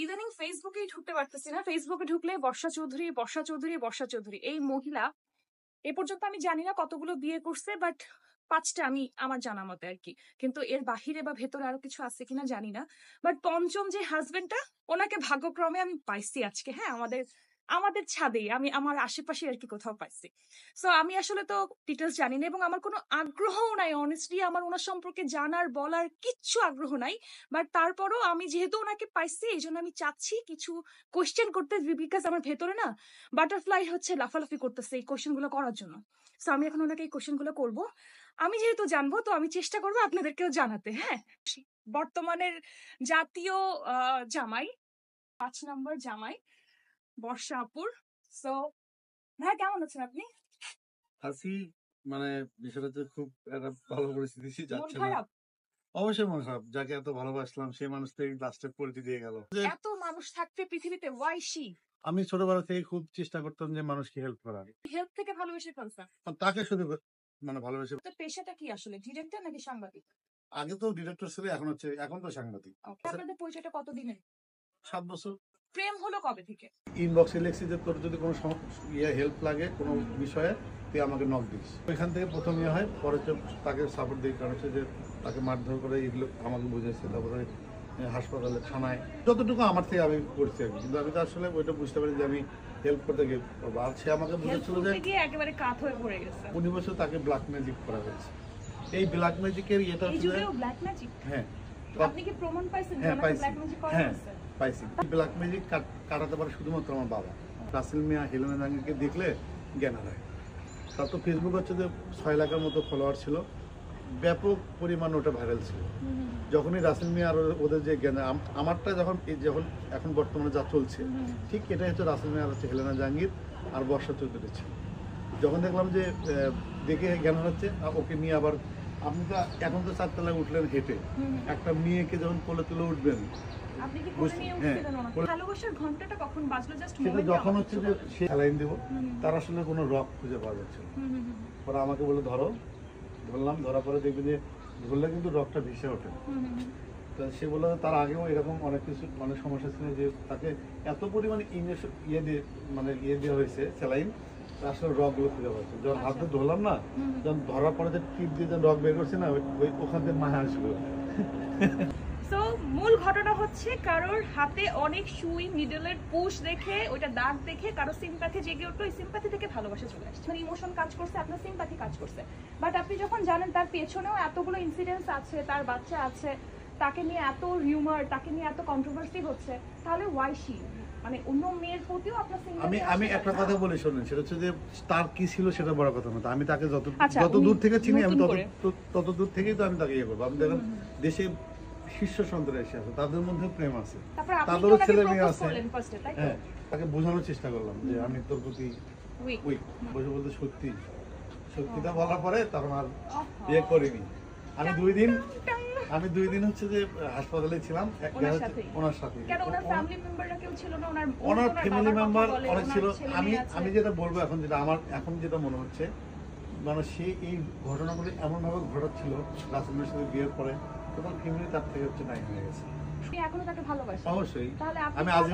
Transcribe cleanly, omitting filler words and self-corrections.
ইদানিং ফেসবুকেই ঢুকতে পারতেছি না। ফেসবুকে ঢুকলে বর্ষা চৌধুরী, বর্ষা চৌধুরী, বর্ষা চৌধুরী। এই মহিলা এ পর্যন্ত আমি জানি না কতগুলো বিয়ে করছে, বাট ৫টা আমি আমার জানা মতে আরকি। কিন্তু এর বাহিরে বা ভেতরে আরো কিছু আছে কিনা জানি না। বাট ৫ম যে হাসব্যান্ডটা, ওনাকে ভাগ্যক্রমে আমি পাইছি আজকে। হ্যাঁ, আমাদের আমাদের ছাদেই, আমি আমার আশেপাশে আরকি কোথাও পাইছি। সো আমি আসলে তো ডিটেইলস জানি না এবং আমার কোনো আগ্রহও নাই। অনেস্টলি আমার উনার সম্পর্কে জানার, বলার কিচ্ছু আগ্রহ নাই। বাট তারপরও আমি যেহেতু ওনাকে পাইছি, এইজন্য আমি চাচ্ছি কিছু কোয়েশ্চেন করতে, বিকজ আমার ভেতরে না বাটারফ্লাই হচ্ছে লাফালাফি করতেছে এই কোয়েশ্চেন গুলো করার জন্য। সো আমি এখন ওনাকে এই কোয়েশ্চেন গুলো করবো। আমি যেহেতু জানবো, তো আমি চেষ্টা করবো আপনাদেরকেও জানাতে। হ্যাঁ, বর্তমানের জাতীয় জামাই, ৫ নম্বর জামাই বর্ষা আপুর। সো ভাই, কেমন আছেন আপনি? আছি, মানে বিষয়টা তো খুব একটা ভালো পরিস্থিতি মন যাচ্ছে না। খারাপ? অবশ্যই মন খারাপ। যাকে এত ভালোবাসলাম সেই মানুষটাই লাস্টে পল্টি দিয়ে গেল। এত মানুষ থাকতে পৃথিবীতে, ওয়াই শি? আমি ছোটবেলা থেকে খুব চেষ্টা করতাম যে মানুষকে হেল্প করার। হেল্প থেকে ভালোবেসে ফেলছে? তাকে শুধু মানে ভালোবেসে। তো পেশাটা কি আসলে, ডিরেক্টর নাকি সাংবাদিক? আগে তো ডিরেক্টর ছিল, এখন তো সাংবাদিক। আপনাদের পরিচয়টা কতদিনের? 7 বছর। প্রেম হলো কবে থেকে? ইনবক্সে লিখছি যে তোর যদি কোনো হেল্প লাগে কোনো বিষয়ে তুই আমাকে নক দিস। ওইখান থেকে প্রথম হয়, পরে তাকে সাপোর্ট দিই, কারণ হচ্ছে যে তাকে মারধর করে এগুলো আমাকে বুঝেছে। তারপরে হাসপাতালে, থানায় যতটুকু আমার থেকে আমি করছি আর কি। কিন্তু আমি তো আসলে ওইটা বুঝতে পারি যে আমি হেল্প করতে গিয়ে করবো। আর সে আমাকে বুঝেছিল যে একেবারে কাত হয়ে পড়ে গেছে। 19 বছর তাকে ব্ল্যাক ম্যাজিক করা হয়েছে। এই ব্ল্যাক ম্যাজিকের এটা হচ্ছে ব্ল্যাক ম্যাজিক। হ্যাঁ, আপনি কি প্রমাণ পাইছেন? হ্যাঁ পাইছি, ব্ল্যাক ম্যাজিক করা হ্যাঁ হয়েছে? পাইছি। ব্ল্যাক ম্যাজিক কাটাতে পারে শুধুমাত্র আমার বাবা। রাসেল মিয়া, হেলেনা জাহাঙ্গীরকে দেখলে জ্ঞান হারায়। তার তো ফেসবুক হচ্ছে যে 6 লাখের মতো ফলোয়ার ছিল, ব্যাপক পরিমাণ ওটা ভাইরাল ছিল। যখনই রাসেল মিয়া আর ওদের যে জ্ঞান, আমারটা যখন এখন বর্তমানে যা চলছে, ঠিক এটাই হচ্ছে রাসেল মিয়া, হচ্ছে হেলেনা জাহাঙ্গীর আর বর্ষা চৌধুরী ছিল। যখন দেখলাম যে দেখে জ্ঞান হচ্ছে, ওকে নিয়ে আবার আপনি তো এখন তো 4 তলায় উঠলেন হেঁটে, একটা মেয়েকে যখন কোলে তুলে উঠবেন, সেটা যখন হচ্ছে যে সে স্যালাইন দেবো, তার আসলে কোনো রক খুঁজে পাওয়া যাচ্ছে না। পরে আমাকে বলে ধরলাম, ধরার পরে দেখবে যে ধরলে কিন্তু রকটা ভেসে ওঠে। সে বললো তার আগেও এরকম অনেক কিছু সমস্যা ছিল, যে তাকে এত পরিমাণে ইয়ে দেওয়া হয়েছে স্যালাইন, আসলে রক গুলো খুঁজে পাচ্ছে। যখন হাতে ধরলাম না, যখন ধরার পরে যে টিপ দিয়ে যখন রক বের করছে না, ওখান থেকে মায়া আসবে। সো মূল ঘটনা হচ্ছে, কারোর হাতে অনেক সুই, নিডলের পুশ দেখে, ওইটা দাগ দেখে কারো সিম্প্যাথি জেগে উঠলো, এই সিম্প্যাথি থেকে ভালোবাসা চলে আসছে। মানে ইমোশন কাজ করছে, আপনার সিম্প্যাথি কাজ করছে। বাট আপনি যখন জানেন তার পেছনেও এতগুলো ইনসিডেন্টস আছে, তার বাচ্চা আছে, তাকে নিয়ে এত রিউমার, তাকে নিয়ে এত কন্ট্রোভার্সি হচ্ছে, তাহলে ওয়াই শি? মানে অন্য মেয়ের প্রতিও আপনার সিম্প্যাথি। আমি একটা কথা বলি শুনুন, সেটা হচ্ছে যে তার কি ছিল সেটা বড় কথা না। আমি তাকে যত দূর থেকে চিনি, আমি তত দূর থেকেই তো আমি তাকে ইয়ে করবো। আপনি দেখেন দেশে শীর্ষ সন্ত্রাসী আছে, তাদের মধ্যে প্রেম আছে, তাদেরও ছেলে মেয়ে আছে। হ্যাঁ, তাকে বোঝানোর চেষ্টা করলাম যে আমি তোর প্রতি উইক, বলতে সত্যিটা বলার পরে তখন আর বিয়ে করিনি। আমি 2 দিন হচ্ছে যে হাসপাতালে ছিলাম ওনার সাথে। ওনার ফ্যামিলি মেম্বার অনেক ছিল। আমি যেটা বলবো এখন যেটা মনে হচ্ছে, মানে সে এই ঘটনাগুলি এমন ভাবে ঘটাচ্ছিল রাসেলের সাথে বিয়ের পরে, টোটাল ফ্যামিলি তার থেকে হচ্ছে নাই হয়ে গেছে। এখনো তাকে ভালোবাসেন? অবশ্যই। তাহলে আমি আজ